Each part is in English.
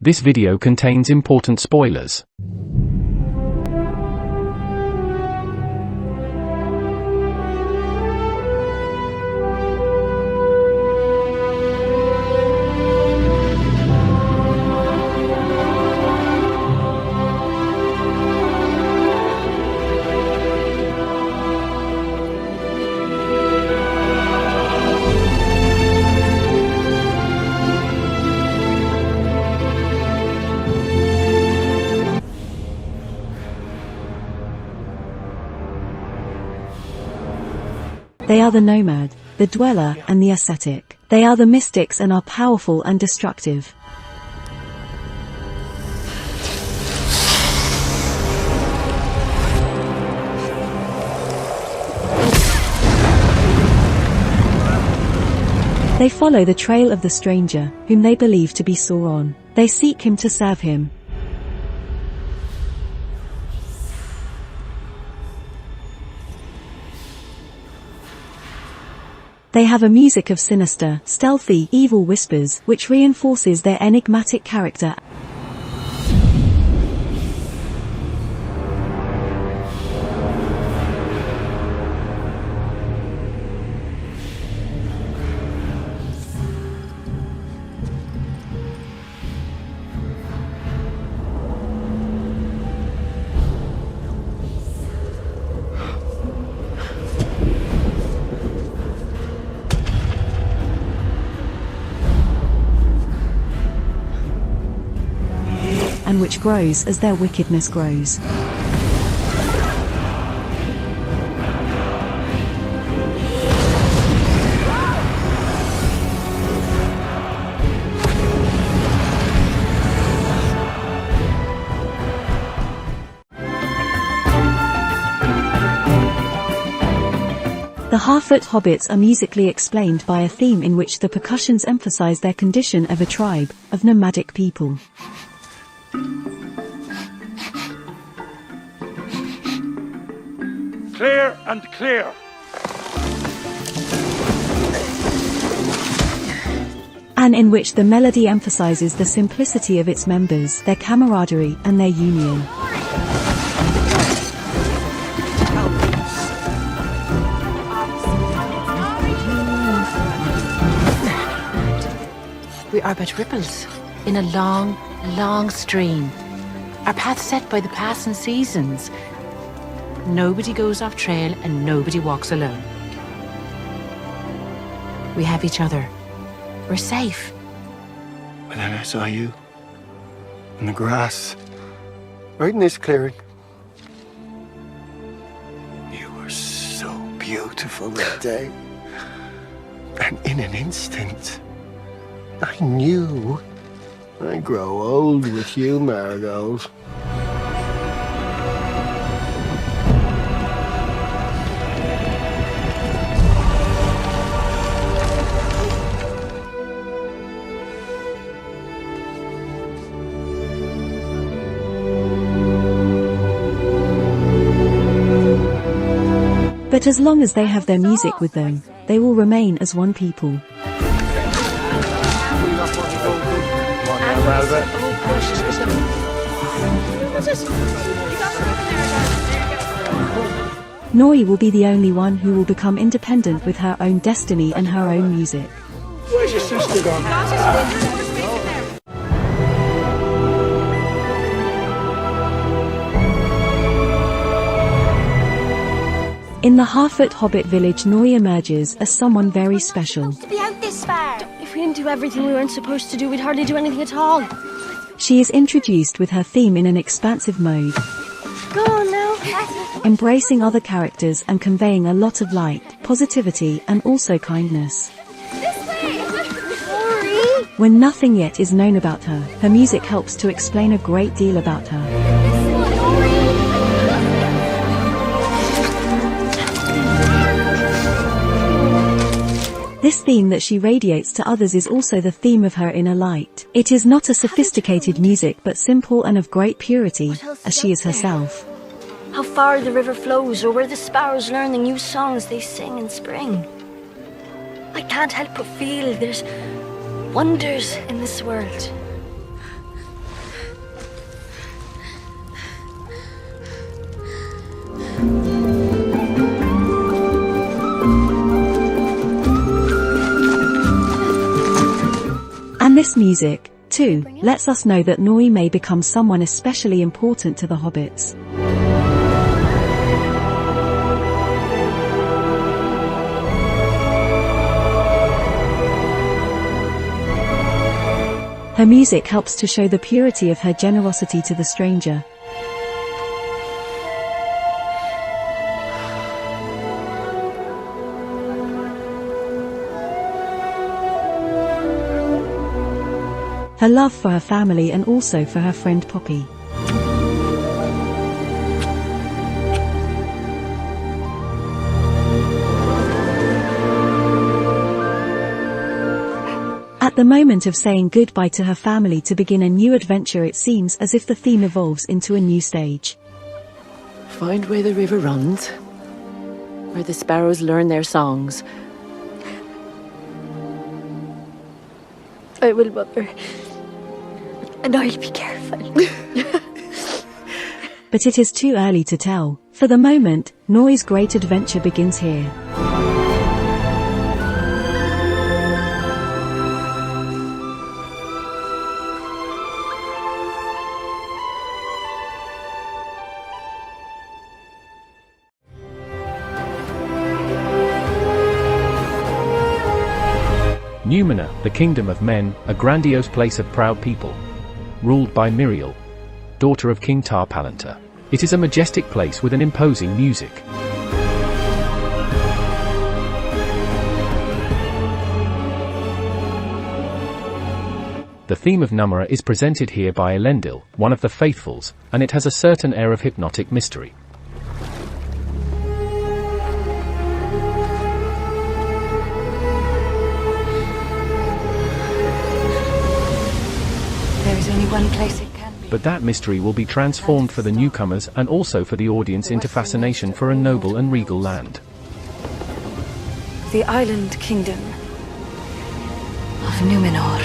This video contains important spoilers. They are the nomad, the dweller, and the ascetic. They are the mystics and are powerful and destructive. They follow the trail of the stranger, whom they believe to be Sauron. They seek him to serve him. They have a music of sinister, stealthy, evil whispers, which reinforces their enigmatic character. And which grows as their wickedness grows. The Harfoot hobbits are musically explained by a theme in which the percussions emphasize their condition of a tribe, of nomadic people. Clear and clear. And in which the melody emphasizes the simplicity of its members, their camaraderie, and their union. We are but ripples in a long, long stream. Our path set by the passing seasons. Nobody goes off trail and nobody walks alone. We have each other. We're safe. But then I saw you in the grass, right in this clearing. You were so beautiful that day. And in an instant, I knew I'd grow old with you, Marigold. But as long as they have their music with them, they will remain as one people. Nori will be the only one who will become independent with her own destiny and her own music. Where's your sister gone? In the Harfoot Hobbit village, Nori emerges as someone very special. To be out this far. If we didn't do everything we weren't supposed to do, we'd hardly do anything at all. She is introduced with her theme in an expansive mode, Go on now. embracing other characters and conveying a lot of light, positivity, and also kindness. This way. Sorry. When nothing yet is known about her, her music helps to explain a great deal about her. This theme that she radiates to others is also the theme of her inner light. It is not a sophisticated music but simple and of great purity, as she is herself. How far the river flows, or where the sparrows learn the new songs they sing in spring. I can't help but feel there's wonders in this world. And this music, too, lets us know that Nori may become someone especially important to the hobbits. Her music helps to show the purity of her generosity to the stranger. Her love for her family and also for her friend Poppy. At the moment of saying goodbye to her family to begin a new adventure, it seems as if the theme evolves into a new stage. Find where the river runs, where the sparrows learn their songs. I will, Mother. And I'll be careful. But it is too early to tell. For the moment, Nori's great adventure begins here. Numenor, the kingdom of men, a grandiose place of proud people. Ruled by Miriel, daughter of King Tar-Palantir. It is a majestic place with an imposing music. The theme of Numenor is presented here by Elendil, one of the faithfuls, and it has a certain air of hypnotic mystery. One place it can be. But that mystery will be transformed for the newcomers and also for the audience into fascination for a noble and regal land. The island kingdom of Numenor.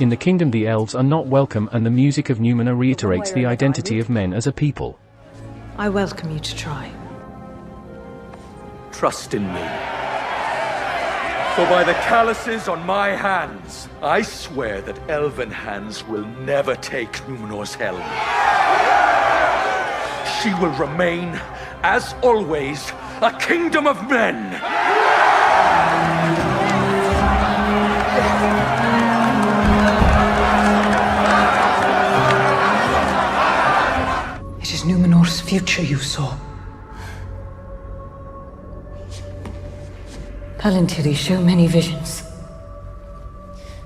In the kingdom the elves are not welcome, and the music of Numenor reiterates the identity of men as a people. I welcome you to try. Trust in me. For by the calluses on my hands, I swear that elven hands will never take Numenor's helm. She will remain, as always, a kingdom of men! It is Numenor's future you saw. Palantiri show many visions.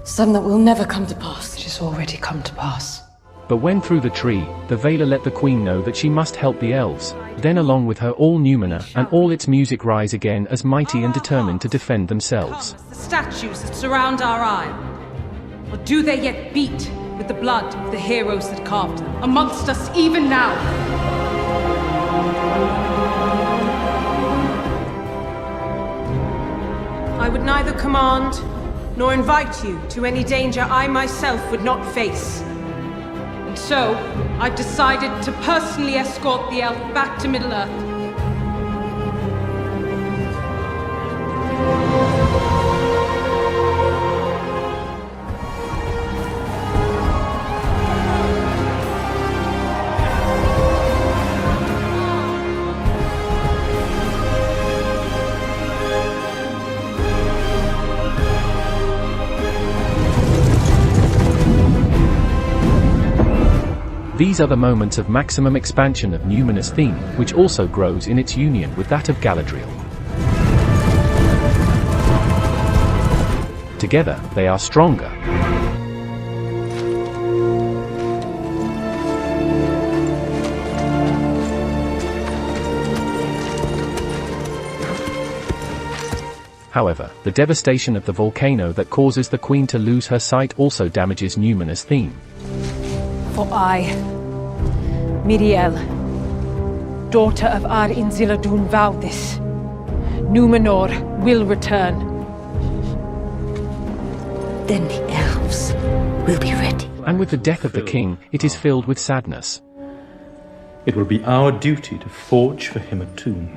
Some that will never come to pass. It has already come to pass. But when through the tree, the Valar let the queen know that she must help the elves, then along with her all Numenor and all its music rise again as mighty and determined to defend themselves. Come as the statues that surround our isle? Or do they yet beat with the blood of the heroes that carved them amongst us even now? I would neither command nor invite you to any danger I myself would not face. And so, I've decided to personally escort the elf back to Middle-earth. These are the moments of maximum expansion of Numenor's theme, which also grows in its union with that of Galadriel. Together, they are stronger. However, the devastation of the volcano that causes the queen to lose her sight also damages Numenor's theme. For I, Miriel, daughter of Ar Inziladun, vow this. Numenor will return. Then the elves will be ready. And with the death of the king, it is filled with sadness. It will be our duty to forge for him a tomb.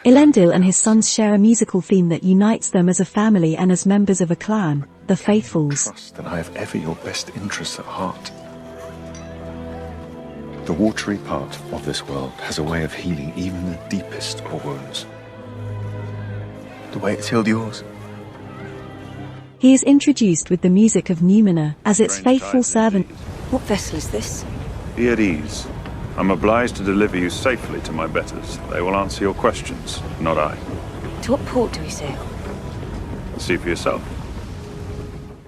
Elendil and his sons share a musical theme that unites them as a family and as members of a clan, the Faithfuls. Trust that I have ever your best interests at heart. The watery part of this world has a way of healing even the deepest of wounds. The way it's healed yours. He is introduced with the music of Numenor as its faithful servant. What vessel is this? Be at ease. I'm obliged to deliver you safely to my betters. They will answer your questions, not I. To what port do we sail? See for yourself.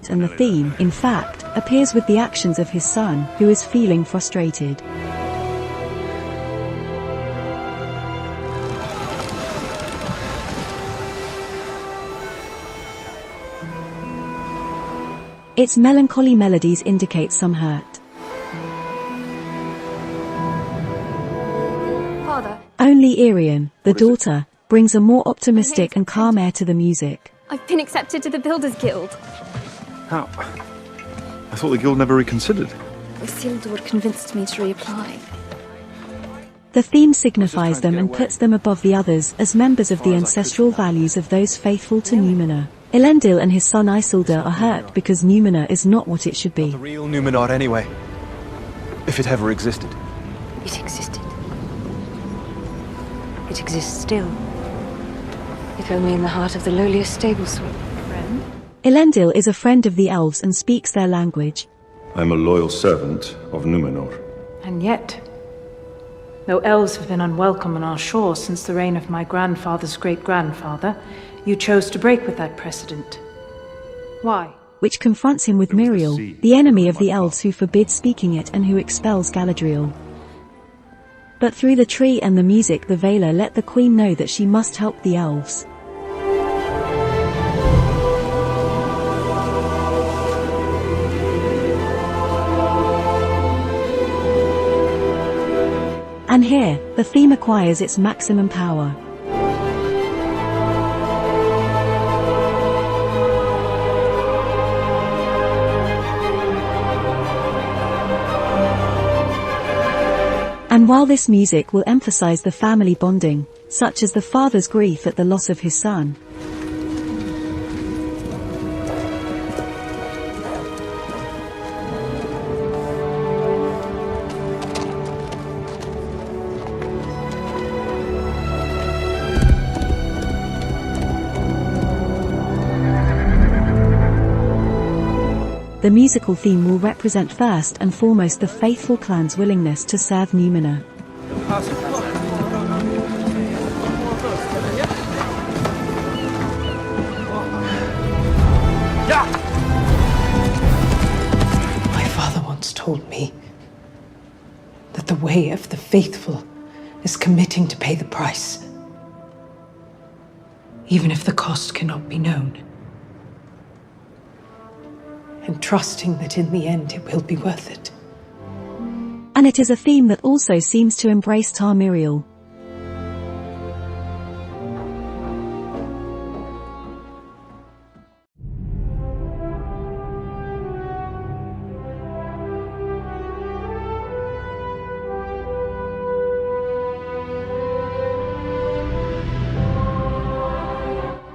And the theme, in fact, appears with the actions of his son, who is feeling frustrated. Its melancholy melodies indicate some hurt. Only Irian, the daughter, brings a more optimistic and calm air to the music. I've been accepted to the Builders Guild. How? I thought the guild never reconsidered. Isildur convinced me to reapply. The theme signifies them and puts them above the others as members of the ancestral values of those faithful to Numenor. Elendil and his son Isildur are hurt because Numenor is not what it should be. The real Numenor anyway. If it ever existed. It existed. It exists still. If only in the heart of the lowliest stable sweep. Friend? Elendil is a friend of the elves and speaks their language. I'm a loyal servant of Numenor. And yet, though elves have been unwelcome on our shore since the reign of my grandfather's great-grandfather, you chose to break with that precedent. Why? Which confronts him with Miriel, the enemy of the elves who forbids speaking it and who expels Galadriel. But through the tree and the music the Valar let the queen know that she must help the elves. And here, the theme acquires its maximum power. And while this music will emphasize the family bonding, such as the father's grief at the loss of his son, the musical theme will represent first and foremost the faithful clan's willingness to serve Numenor. My father once told me that the way of the faithful is committing to pay the price, even if the cost cannot be known. And trusting that in the end it will be worth it. And it is a theme that also seems to embrace Tamiriel.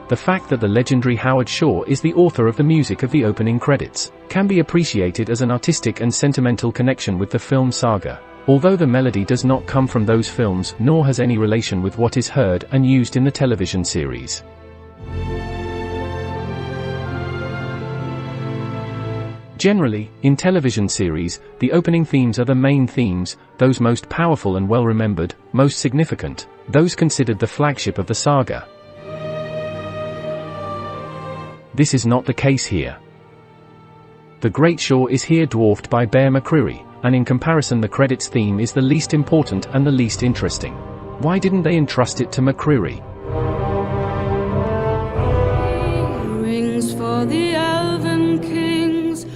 The fact that the legendary Howard Shore is the author of the music of the opening credits can be appreciated as an artistic and sentimental connection with the film saga, although the melody does not come from those films nor has any relation with what is heard and used in the television series. Generally, in television series, the opening themes are the main themes, those most powerful and well-remembered, most significant, those considered the flagship of the saga. This is not the case here. The Great Shore is here dwarfed by Bear McCreary, and in comparison the credits theme is the least important and the least interesting. Why didn't they entrust it to McCreary? Rings for the elven kings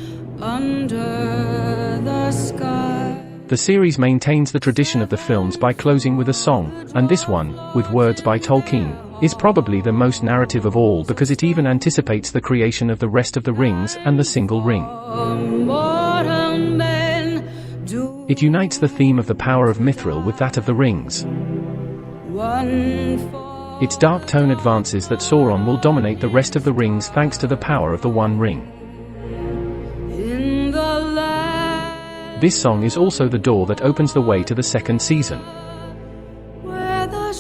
under the sky. The series maintains the tradition of the films by closing with a song, and this one, with words by Tolkien, is probably the most narrative of all because it even anticipates the creation of the rest of the rings and the single ring. It unites the theme of the power of Mithril with that of the rings. Its dark tone advances that Sauron will dominate the rest of the rings thanks to the power of the One Ring. This song is also the door that opens the way to the second season. Where the